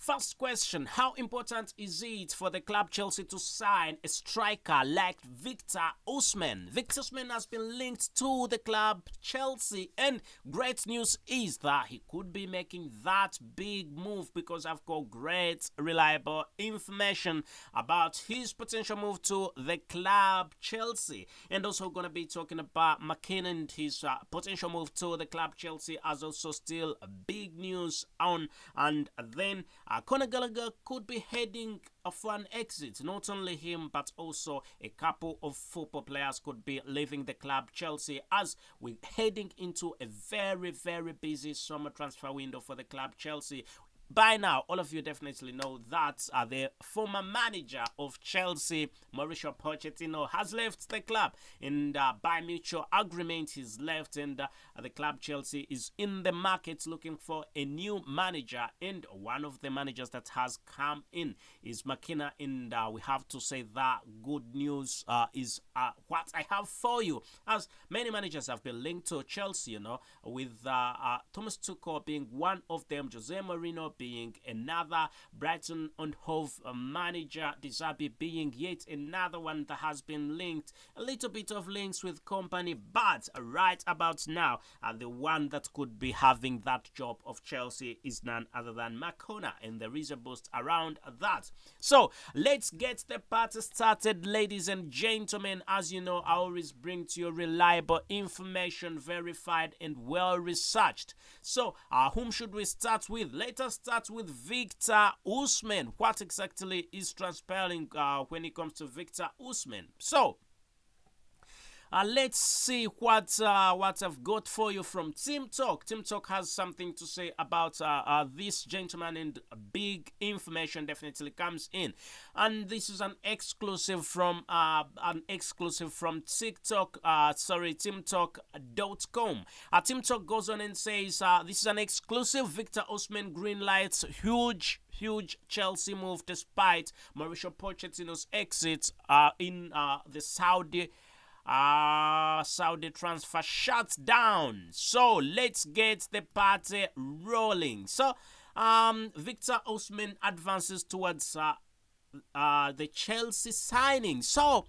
First question, how important is it for the club Chelsea to sign a striker like Victor Osimhen? Victor Osimhen has been linked to the club Chelsea, and great news is that he could be making that big move because I've got great reliable information about his potential move to the club Chelsea. And also going to be talking about McKenna and his potential move to the club Chelsea as also still big news on. And then Conor Gallagher could be heading for an exit. Not only him, but also a couple of football players could be leaving the club Chelsea as we're heading into a very, very busy summer transfer window for the club Chelsea. By now, all of you definitely know that the former manager of Chelsea, Mauricio Pochettino, has left the club. And by mutual agreement, he's left. And the club Chelsea is in the market looking for a new manager. And one of the managers that has come in is McKenna. And we have to say that good news is what I have for you. As many managers have been linked to Chelsea, with Thomas Tuchel being one of them, Jose Mourinho being another, Brighton and Hove manager De Zerbi being yet another one that has been linked. A little bit of links with company, but right about now, the one that could be having that job of Chelsea is none other than McKenna, and there is a boost around that. So let's get the party started, ladies and gentlemen. As you know, I always bring to you reliable information, verified and well researched. So whom should we start with? Let us start with Victor Osimhen. What exactly is transpiring when it comes to Victor Osimhen? So let's see what I've got for you from Team Talk. Team Talk has something to say about this gentleman, and big information definitely comes in. And this is an exclusive from TikTok. TeamTalk.com. Team Talk goes on and says this is an exclusive. Victor Osimhen greenlights huge Chelsea move despite Mauricio Pochettino's exit in the Saudi transfer shuts down. So let's get the party rolling. So Victor Osimhen advances towards the Chelsea signing. So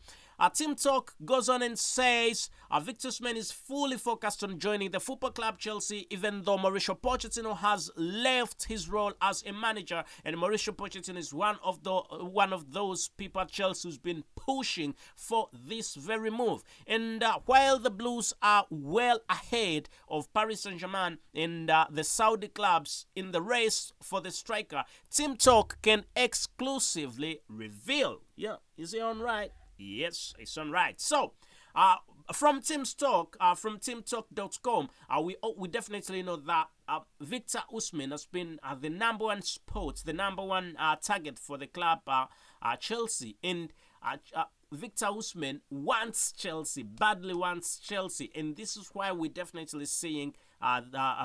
Team Talk goes on and says Victor Osimhen is fully focused on joining the football club Chelsea, even though Mauricio Pochettino has left his role as a manager, and Mauricio Pochettino is one of those people at Chelsea who's been pushing for this very move. And while the Blues are well ahead of Paris Saint-Germain and the Saudi clubs in the race for the striker, Team Talk can exclusively reveal. Yeah, is he on right? Yes, it's on right. So, from Team Talk, from TeamTalk.com, we definitely know that Victor Osimhen has been the number one spot, the number one target for the club Chelsea, and Victor Osimhen wants Chelsea, badly wants Chelsea, and this is why we're definitely seeing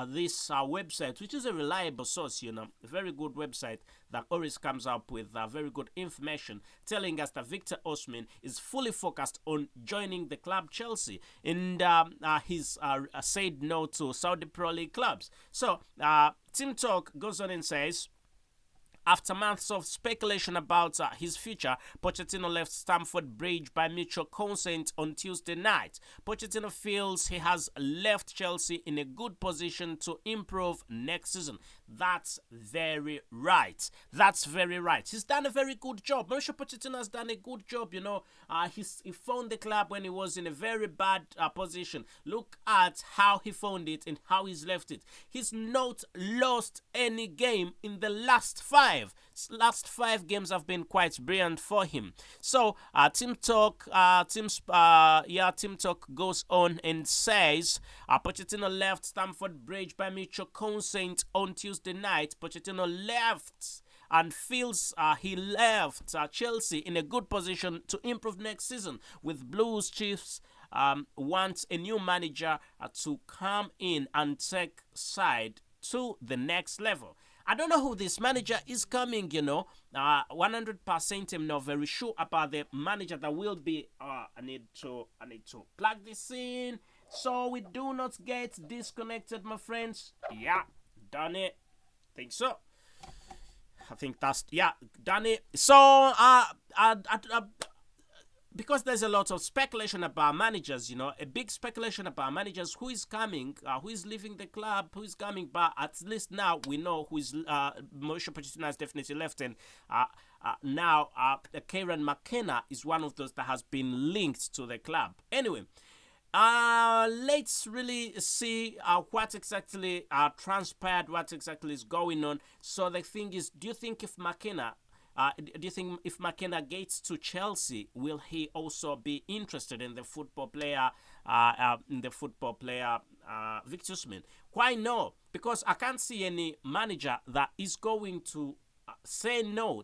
this website, which is a reliable source, a very good website that always comes up with very good information, telling us that Victor Osimhen is fully focused on joining the club Chelsea, and he's said no to Saudi Pro League clubs. So Team Talk goes on and says, after months of speculation about his future, Pochettino left Stamford Bridge by mutual consent on Tuesday night. Pochettino feels he has left Chelsea in a good position to improve next season. That's very right. That's very right. He's done a very good job. Mauricio Pochettino has done a good job, he found the club when he was in a very bad position. Look at how he found it and how he's left it. He's not lost any game in the last five. Last 5 games have been quite brilliant for him. So Team Talk goes on and says Pochettino left Stamford Bridge by mutual consent on Tuesday night. Pochettino left and feels he left Chelsea in a good position to improve next season, with Blues Chiefs wants a new manager to come in and take side to the next level. I don't know who this manager is coming, 100% I'm not very sure about the manager that will be. I need to plug this in so we do not get disconnected, my friends. Yeah, done it. Think so. I think that's, yeah, Danny. So, because there's a lot of speculation about managers, a big speculation about managers, who is coming, who is leaving the club, who is coming, but at least now we know who is, Mauricio Pochettino has definitely left, and now Kieran McKenna is one of those that has been linked to the club. Anyway, let's really see what exactly transpired, what exactly is going on. So the thing is, do you think if McKenna gets to Chelsea, will he also be interested in the football player, Victor Osimhen? Why no? Because I can't see any manager that is going to say no,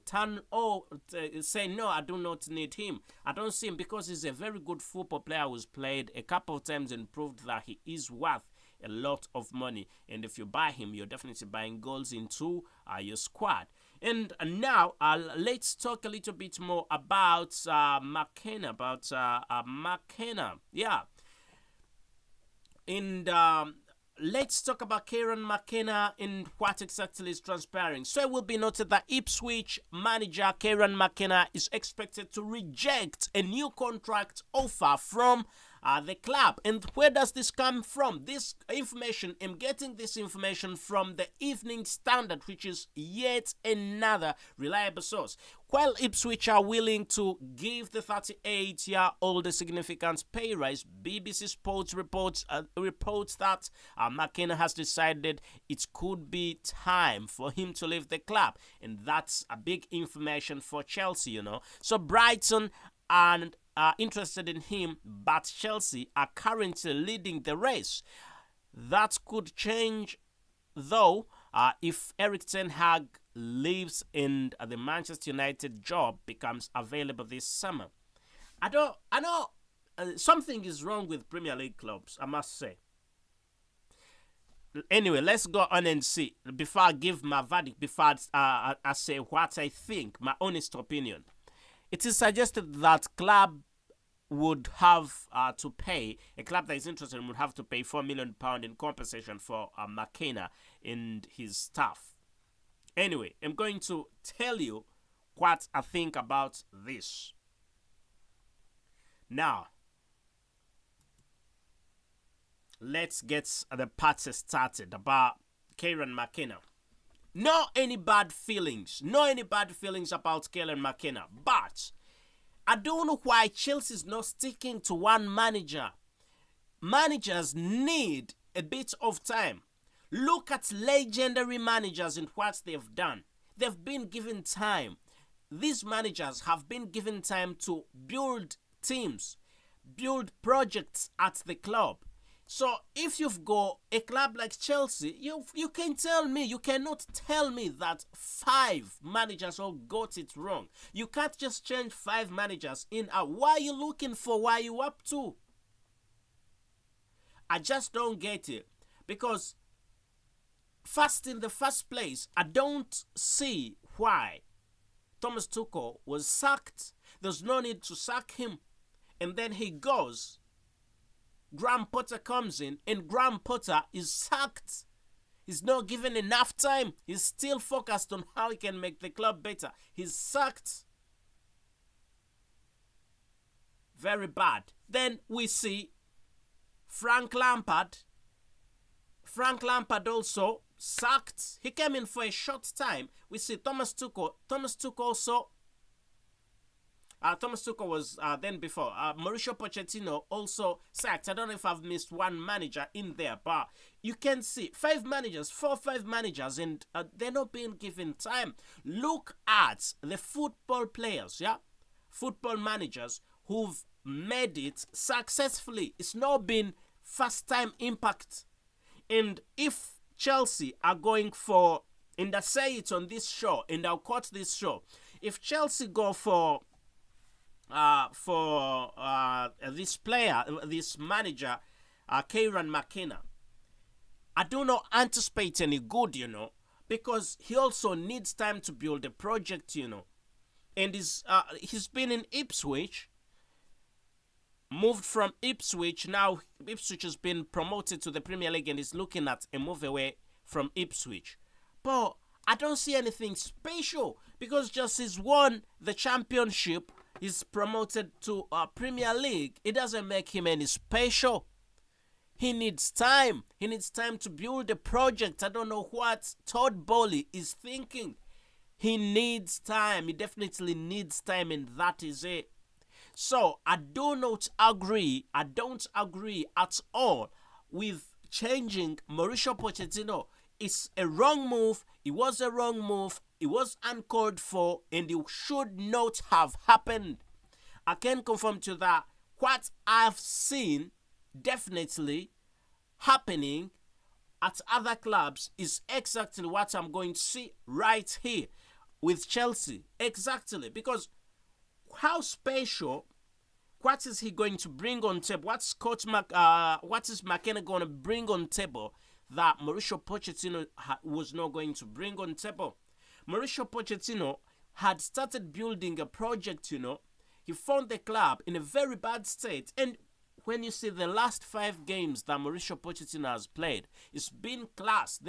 say no, I do not need him. I don't see him, because he's a very good football player who's played a couple of times and proved that he is worth a lot of money. And if you buy him, you're definitely buying goals into your squad. And now let's talk a little bit more about McKenna. Yeah. And let's talk about Kieran McKenna and what exactly is transpiring. So it will be noted that Ipswich manager Kieran McKenna is expected to reject a new contract offer from the club. And where does this come from? This information, I'm getting this information from the Evening Standard, which is yet another reliable source. While Ipswich are willing to give the 38-year-old a significant pay rise, BBC Sports reports that McKenna has decided it could be time for him to leave the club. And that's a big information for Chelsea, So Brighton and are interested in him, but Chelsea are currently leading the race. That could change, though, if Erik ten Hag leaves and the Manchester United job becomes available this summer. I know something is wrong with Premier League clubs, I must say. Anyway, let's go on and see. Before I give my verdict, before I say what I think, my honest opinion. It is suggested that club would have to pay, a club that is interested would have to pay £4 million in compensation for McKenna and his staff. Anyway, I'm going to tell you what I think about this. Now, let's get the party started about Kieran McKenna. No any bad feelings about Kieran McKenna, but I don't know why Chelsea is not sticking to one manager. Managers need a bit of time. Look at legendary managers and what they've done. They've been given time. These managers have been given time to build teams, build projects at the club. So if you've got a club like Chelsea, you cannot tell me that 5 managers all got it wrong. You can't just change 5 managers in a, why are you looking for, why are you up to? I just don't get it. Because in the first place, I don't see why Thomas Tuchel was sacked. There's no need to sack him. And then he goes. Graham Potter comes in and Graham Potter is sacked. He's not given enough time. He's still focused on how he can make the club better. He's sacked. Very bad. Then we see Frank Lampard. Frank Lampard also sacked. He came in for a short time. We see Thomas Tuchel. Thomas Tuchel was then before. Mauricio Pochettino also sacked. I don't know if I've missed one manager in there, but you can see 5 managers, 4 or 5 managers, and they're not being given time. Look at the football players, football managers who've made it successfully. It's not been first-time impact. And if Chelsea are going for, and I say it on this show, and I'll quote this show, if Chelsea go for this player, this manager, Kieran McKenna, I do not anticipate any good, because he also needs time to build a project, and he's been in Ipswich, moved from Ipswich. Now Ipswich has been promoted to the Premier League and is looking at a move away from Ipswich. But I don't see anything special because just he's won the championship, he's promoted to Premier League. It doesn't make him any special. He needs time. He needs time to build a project. I don't know what Todd Bowley is thinking. He needs time. He definitely needs time, and that is it. So I do not agree. I don't agree at all with changing Mauricio Pochettino. It's a wrong move. It was a wrong move. It was uncalled for, and it should not have happened. I can confirm to that what I've seen definitely happening at other clubs is exactly what I'm going to see right here with Chelsea. Exactly. Because how special, what is he going to bring on table? What is McKenna going to bring on table that Mauricio Pochettino was not going to bring on table? Mauricio Pochettino had started building a project, He found the club in a very bad state. And when you see the last 5 games that Mauricio Pochettino has played, it's been class.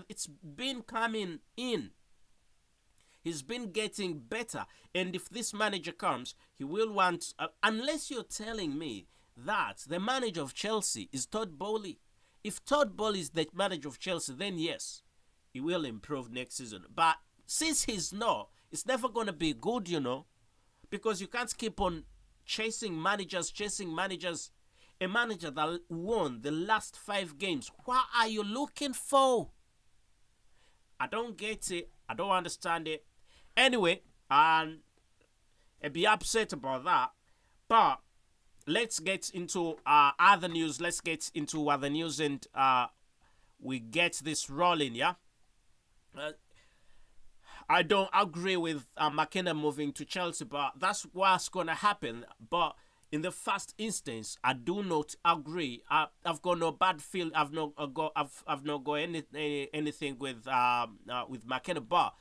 It's been coming in. He's been getting better. And if this manager comes, he will want... unless you're telling me that the manager of Chelsea is Todd Bowley. If Todd Bowley is the manager of Chelsea, then yes, he will improve next season. But since he's not, it's never going to be good, Because you can't keep on chasing managers. A manager that won the last 5 games. What are you looking for? I don't get it. I don't understand it. Anyway, and I'd be upset about that. But let's get into other news. Let's get into other news and we get this rolling, yeah? I don't agree with McKenna moving to Chelsea, but that's what's going to happen. But in the first instance, I do not agree. I've got no bad feel. I've not got anything with McKenna, but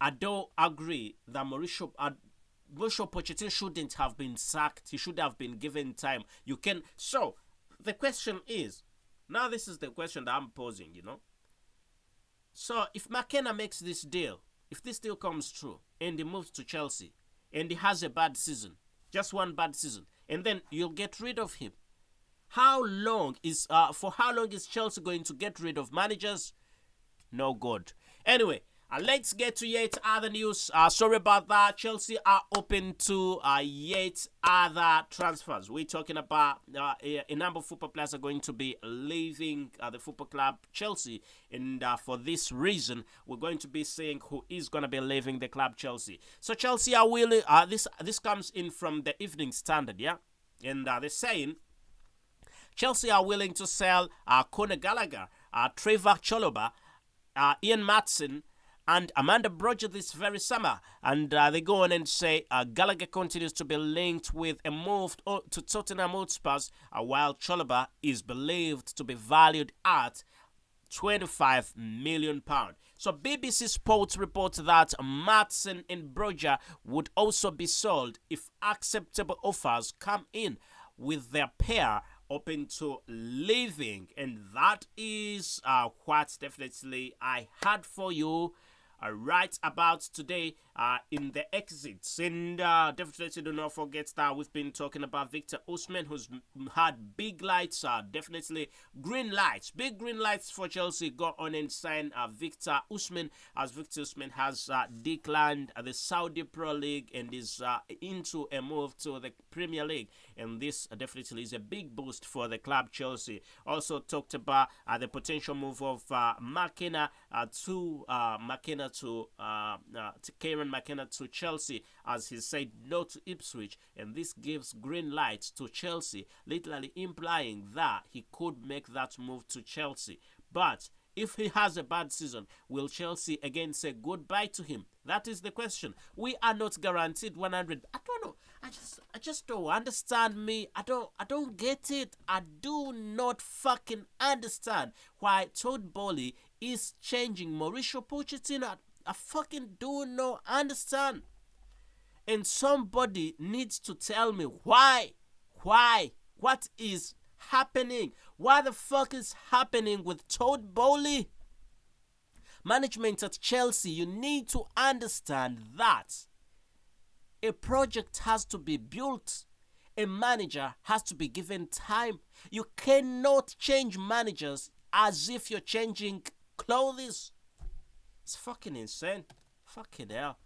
I don't agree that Mauricio Pochettino shouldn't have been sacked. He should have been given time. So the question is, now this is the question that I'm posing, So if McKenna makes this deal, if this deal comes true and he moves to Chelsea and he has a bad season, just one bad season, and then you'll get rid of him. For how long is Chelsea going to get rid of managers? No good. Anyway, let's get to yet other news. Sorry about that. Chelsea are open to yet other transfers. We're talking about a number of football players are going to be leaving the football club Chelsea. And for this reason, we're going to be seeing who is going to be leaving the club Chelsea. So Chelsea are willing. This comes in from the Evening Standard, yeah? And they're saying Chelsea are willing to sell Conor Gallagher, Trevor Chalobah, Ian Maatsen, and Amanda Broja this very summer. And they go on and say Gallagher continues to be linked with a move to Tottenham Hotspur, while Chalobah is believed to be valued at £25 million. So BBC Sports reports that Maatsen and Broja would also be sold if acceptable offers come in, with their pair open to leaving. And that is what definitely I had for you right about today in the exits. And definitely do not forget that we've been talking about Victor Osimhen, who's had big lights, definitely green lights, big green lights for Chelsea. Go on and sign Victor Osimhen, as Victor Osimhen has declined the Saudi Pro League and is into a move to the Premier League. And this definitely is a big boost for the club Chelsea. Also talked about the potential move of McKenna to Kieran McKenna to Chelsea, as he said no to Ipswich, and this gives green light to Chelsea, literally implying that he could make that move to Chelsea. But if he has a bad season, will Chelsea again say goodbye to him? That is the question. We are not guaranteed 100. I don't know. I just don't understand me. I don't get it. I do not fucking understand why Todd Bowley is changing Mauricio Pochettino. I fucking do not understand. And somebody needs to tell me why. What is happening? What the fuck is happening with Todd Bowley? Management at Chelsea, you need to understand that a project has to be built. A manager has to be given time. You cannot change managers as if you're changing clothes. It's fucking insane. Fucking hell.